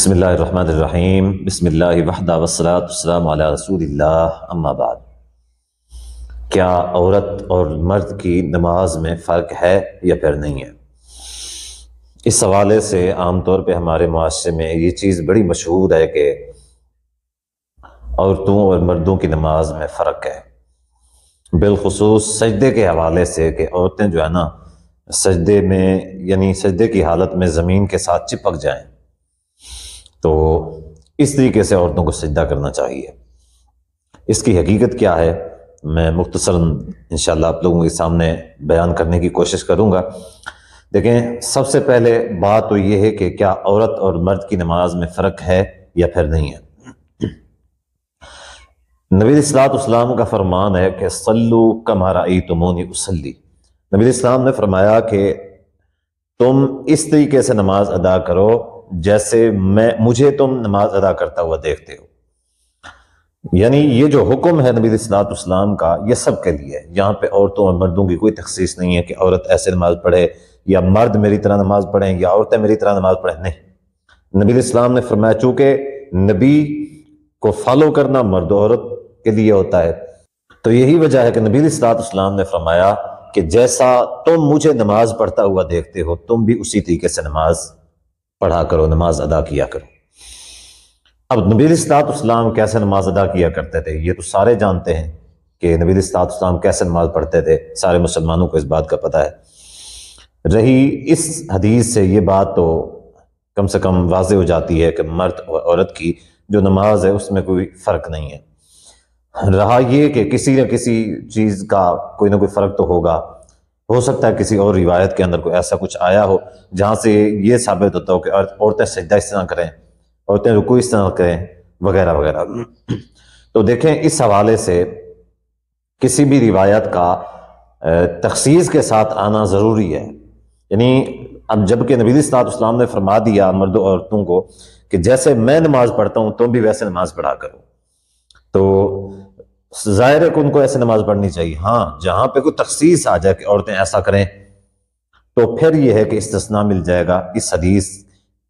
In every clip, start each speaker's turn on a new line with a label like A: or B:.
A: بسم اللہ الرحمن الرحیم بسم اللہ وحدہ والصلاۃ والسلام علی رسول اللہ اما بعد۔ کیا عورت اور مرد کی نماز میں فرق ہے یا پھر نہیں ہے؟ اس حوالے سے عام طور پہ ہمارے معاشرے میں یہ چیز بڑی مشہور ہے کہ عورتوں اور مردوں کی نماز میں فرق ہے، بالخصوص سجدے کے حوالے سے کہ عورتیں جو ہے نا سجدے میں یعنی سجدے کی حالت میں زمین کے ساتھ چپک جائیں، تو اس طریقے سے عورتوں کو سجدہ کرنا چاہیے۔ اس کی حقیقت کیا ہے میں مختصراً انشاءاللہ آپ لوگوں کے سامنے بیان کرنے کی کوشش کروں گا۔ دیکھیں، سب سے پہلے بات تو یہ ہے کہ کیا عورت اور مرد کی نماز میں فرق ہے یا پھر نہیں ہے۔ نبی علیہ الصلوۃ والسلام کا فرمان ہے کہ صلو کما رأیتمونی اصلی۔ نبی علیہ السلام نے فرمایا کہ تم اس طریقے سے نماز ادا کرو جیسے مجھے تم نماز ادا کرتا ہوا دیکھتے ہو۔ یعنی یہ جو حکم ہے نبی علیہ الصلوۃ والسلام کا یہ سب کے لیے ہے، یہاں پہ عورتوں اور مردوں کی کوئی تخصیص نہیں ہے کہ عورت ایسے نماز پڑھے یا مرد میری طرح نماز پڑھیں یا عورتیں میری طرح نماز پڑھیں، نہیں۔ نبی علیہ السلام نے فرمایا چونکہ نبی کو فالو کرنا مرد و عورت کے لیے ہوتا ہے، تو یہی وجہ ہے کہ نبی علیہ الصلوۃ والسلام نے فرمایا کہ جیسا تم مجھے نماز پڑھتا ہوا دیکھتے ہو تم بھی اسی طریقے سے نماز پڑھا کرو، نماز ادا کیا کرو۔ اب نبی علیہ الصلوۃ والسلام کیسے نماز ادا کیا کرتے تھے یہ تو سارے جانتے ہیں کہ نبی علیہ الصلوۃ والسلام کیسے نماز پڑھتے تھے، سارے مسلمانوں کو اس بات کا پتہ ہے۔ رہی اس حدیث سے یہ بات تو کم سے کم واضح ہو جاتی ہے کہ مرد اور عورت کی جو نماز ہے اس میں کوئی فرق نہیں ہے۔ رہا یہ کہ کسی نہ کسی چیز کا کوئی نہ کوئی فرق تو ہوگا، ہو سکتا ہے کسی اور روایت کے اندر کوئی ایسا کچھ آیا ہو جہاں سے یہ ثابت ہوتا ہو کہ عورتیں سجدہ اس طرح کریں، عورتیں رکوع اس طرح کریں وغیرہ وغیرہ۔ تو دیکھیں اس حوالے سے کسی بھی روایت کا تخصیص کے ساتھ آنا ضروری ہے، یعنی اب جب کہ نبی علیہ الصلوۃ والسلام نے فرما دیا مرد و عورتوں کو کہ جیسے میں نماز پڑھتا ہوں تم بھی ویسے نماز پڑھا کرو، تو ظاہر ہے کہ ان کو ایسے نماز پڑھنی چاہیے۔ ہاں جہاں پہ کوئی تخصیص آ جائے کہ عورتیں ایسا کریں تو پھر یہ ہے کہ استثناء مل جائے گا اس حدیث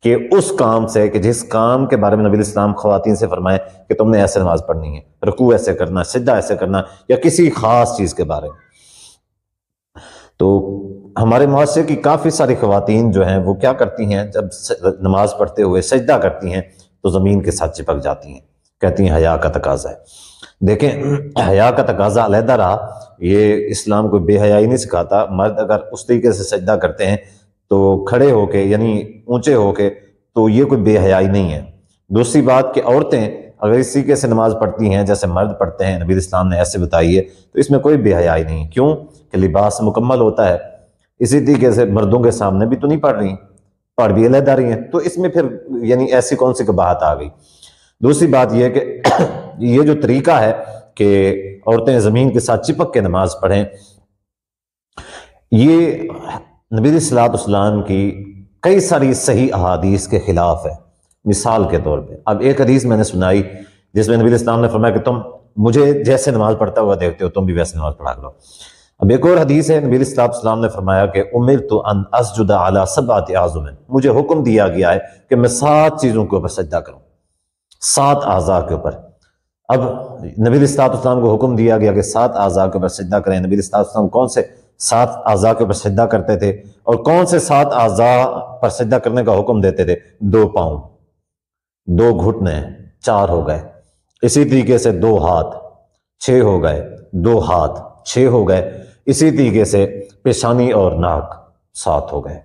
A: کے اس کام سے کہ جس کام کے بارے میں نبی علیہ السلام خواتین سے فرمائے کہ تم نے ایسے نماز پڑھنی ہے، رکوع ایسے کرنا، سجدہ ایسے کرنا، یا کسی خاص چیز کے بارے میں۔ تو ہمارے معاشرے کی کافی ساری خواتین جو ہیں وہ کیا کرتی ہیں، جب نماز پڑھتے ہوئے سجدہ کرتی ہیں تو زمین کے ساتھ چپک جاتی ہیں، کہتی ہیں حیا کا تقاضا ہے۔ دیکھیں حیا کا تقاضا علیحدہ رہا، یہ اسلام کو بے حیائی نہیں سکھاتا۔ مرد اگر اس طریقے سے سجدہ کرتے ہیں تو کھڑے ہو کے یعنی اونچے ہو کے، تو یہ کوئی بے حیائی نہیں ہے۔ دوسری بات کہ عورتیں اگر اس طریقے سے نماز پڑھتی ہیں جیسے مرد پڑھتے ہیں، نبی علیہ السلام نے ایسے بتائی ہے، تو اس میں کوئی بے حیائی نہیں۔ کیوں کہ لباس مکمل ہوتا ہے، اسی طریقے سے مردوں کے سامنے بھی تو نہیں پڑھ رہی، پڑھ بھی علیحدہ رہی ہیں، تو اس میں پھر یعنی ایسی کون سی بات آ گئی۔ دوسری بات یہ کہ یہ جو طریقہ ہے کہ عورتیں زمین کے ساتھ چپک کے نماز پڑھیں، یہ نبی علیہ الصلوۃ والسلام کی کئی ساری صحیح احادیث کے خلاف ہے۔ مثال کے طور پہ اب ایک حدیث میں نے سنائی جس میں نبی علیہ السلام نے فرمایا کہ تم مجھے جیسے نماز پڑھتا ہوا دیکھتے ہو تم بھی ویسے نماز پڑھا کرو۔ اب ایک اور حدیث ہے، نبی علیہ الصلوۃ والسلام نے فرمایا کہ امرت ان اسجد علی سبعۃ اعظم، مجھے حکم دیا گیا ہے کہ میں 7 چیزوں کے اوپر سجدہ کروں، 7 اعضاء کے اوپر۔ اب نبی علیہ الصلوۃ والسلام کو حکم دیا گیا کہ 7 اعضاء کے اوپر سجدہ کریں۔ نبی علیہ الصلوۃ والسلام کون سے 7 اعضاء کے اوپر سجدہ کرتے تھے اور کون سے 7 اعضاء پر سجدہ کرنے کا حکم دیتے تھے؟ 2 پاؤں، 2 گھٹنے، 4 ہو گئے۔ اسی طریقے سے 2 ہاتھ، 6 ہو گئے، 2 ہاتھ، 6 ہو گئے۔ اسی طریقے سے پیشانی اور ناک 7 ہو گئے۔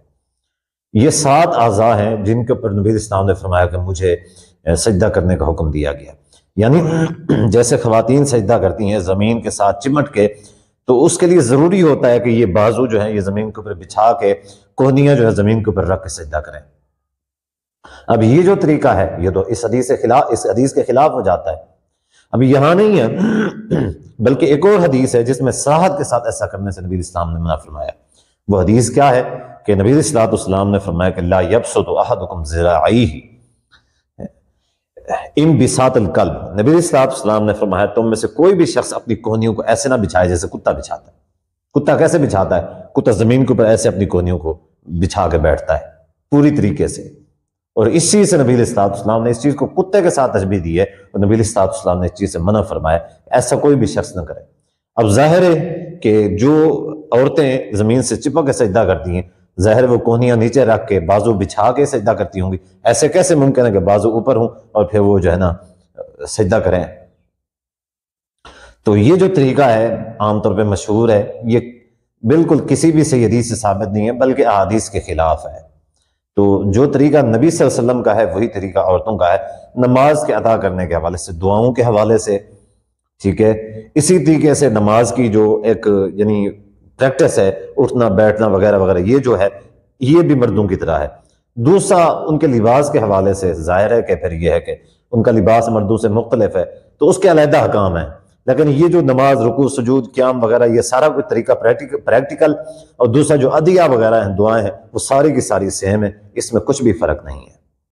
A: یہ 7 اعضاء ہیں جن کے اوپر نبی علیہ السلام نے فرمایا کہ مجھے سجدہ کرنے کا حکم دیا گیا۔ یعنی جیسے خواتین سجدہ کرتی ہیں زمین کے ساتھ چمٹ کے، تو اس کے لیے ضروری ہوتا ہے کہ یہ بازو جو ہیں یہ زمین کے اوپر بچھا کے، کوہنیاں جو ہے زمین کے اوپر رکھ کے سجدہ کریں۔ اب یہ جو طریقہ ہے یہ تو اس حدیث کے خلاف ہو جاتا ہے۔ اب یہاں نہیں ہے بلکہ ایک اور حدیث ہے جس میں صراحت کے ساتھ ایسا کرنے سے نبی علیہ السلام نے منع فرمایا۔ وہ حدیث کیا ہے کہ نبی علیہ الصلوۃ والسلام نے فرمایا کہ لا یبسط احدکم ذراعیہ انبساط الکلب۔ نبی علیہ الصلوۃ والسلام نے فرمایا تم میں سے کوئی بھی شخص اپنی کوہنیوں کو ایسے نہ بچھائے جیسے کتا بچھاتا ہے۔ کتا کیسے بچھاتا ہے؟ کتا زمین کے اوپر ایسے اپنی کوہنیوں کو بچھا کے بیٹھتا ہے پوری طریقے سے، اور اس چیز سے نبی علیہ الصلوۃ والسلام نے اس چیز کو کتے کے ساتھ تشبیہ دی ہے، اور نبی علیہ الصلوۃ والسلام نے اس چیز سے منع فرمایا ایسا کوئی بھی شخص نہ کرے۔ اب ظاہر ہے کہ جو عورتیں زمین سے چپک کے سجدہ کرتی ہیں، ظاہر وہ کوہنیاں نیچے رکھ کے بازو بچھا کے سجدہ کرتی ہوں گی، ایسے کیسے ممکن ہے کہ بازو اوپر ہوں اور پھر وہ جو ہے نا سجدہ کریں؟ تو یہ جو طریقہ ہے عام طور پہ مشہور ہے، یہ بالکل کسی بھی صحیح حدیث سے ثابت نہیں ہے بلکہ احادیث کے خلاف ہے۔ تو جو طریقہ نبی صلی اللہ علیہ وسلم کا ہے وہی طریقہ عورتوں کا ہے، نماز کے ادا کرنے کے حوالے سے، دعاؤں کے حوالے سے، ٹھیک ہے۔ اسی طریقے سے نماز کی جو ایک یعنی پریکٹس ہے، اٹھنا بیٹھنا وغیرہ وغیرہ، یہ جو ہے یہ بھی مردوں کی طرح ہے۔ دوسرا ان کے لباس کے حوالے سے ظاہر ہے کہ پھر یہ ہے کہ ان کا لباس مردوں سے مختلف ہے، تو اس کے علیحدہ حکام ہیں، لیکن یہ جو نماز، رکوع، سجود، قیام وغیرہ، یہ سارا کوئی طریقہ پریکٹیکل، اور دوسرا جو ادعیہ وغیرہ ہیں، دعائیں ہیں، وہ ساری کی ساری سیم ہے، اس میں کچھ بھی فرق نہیں ہے۔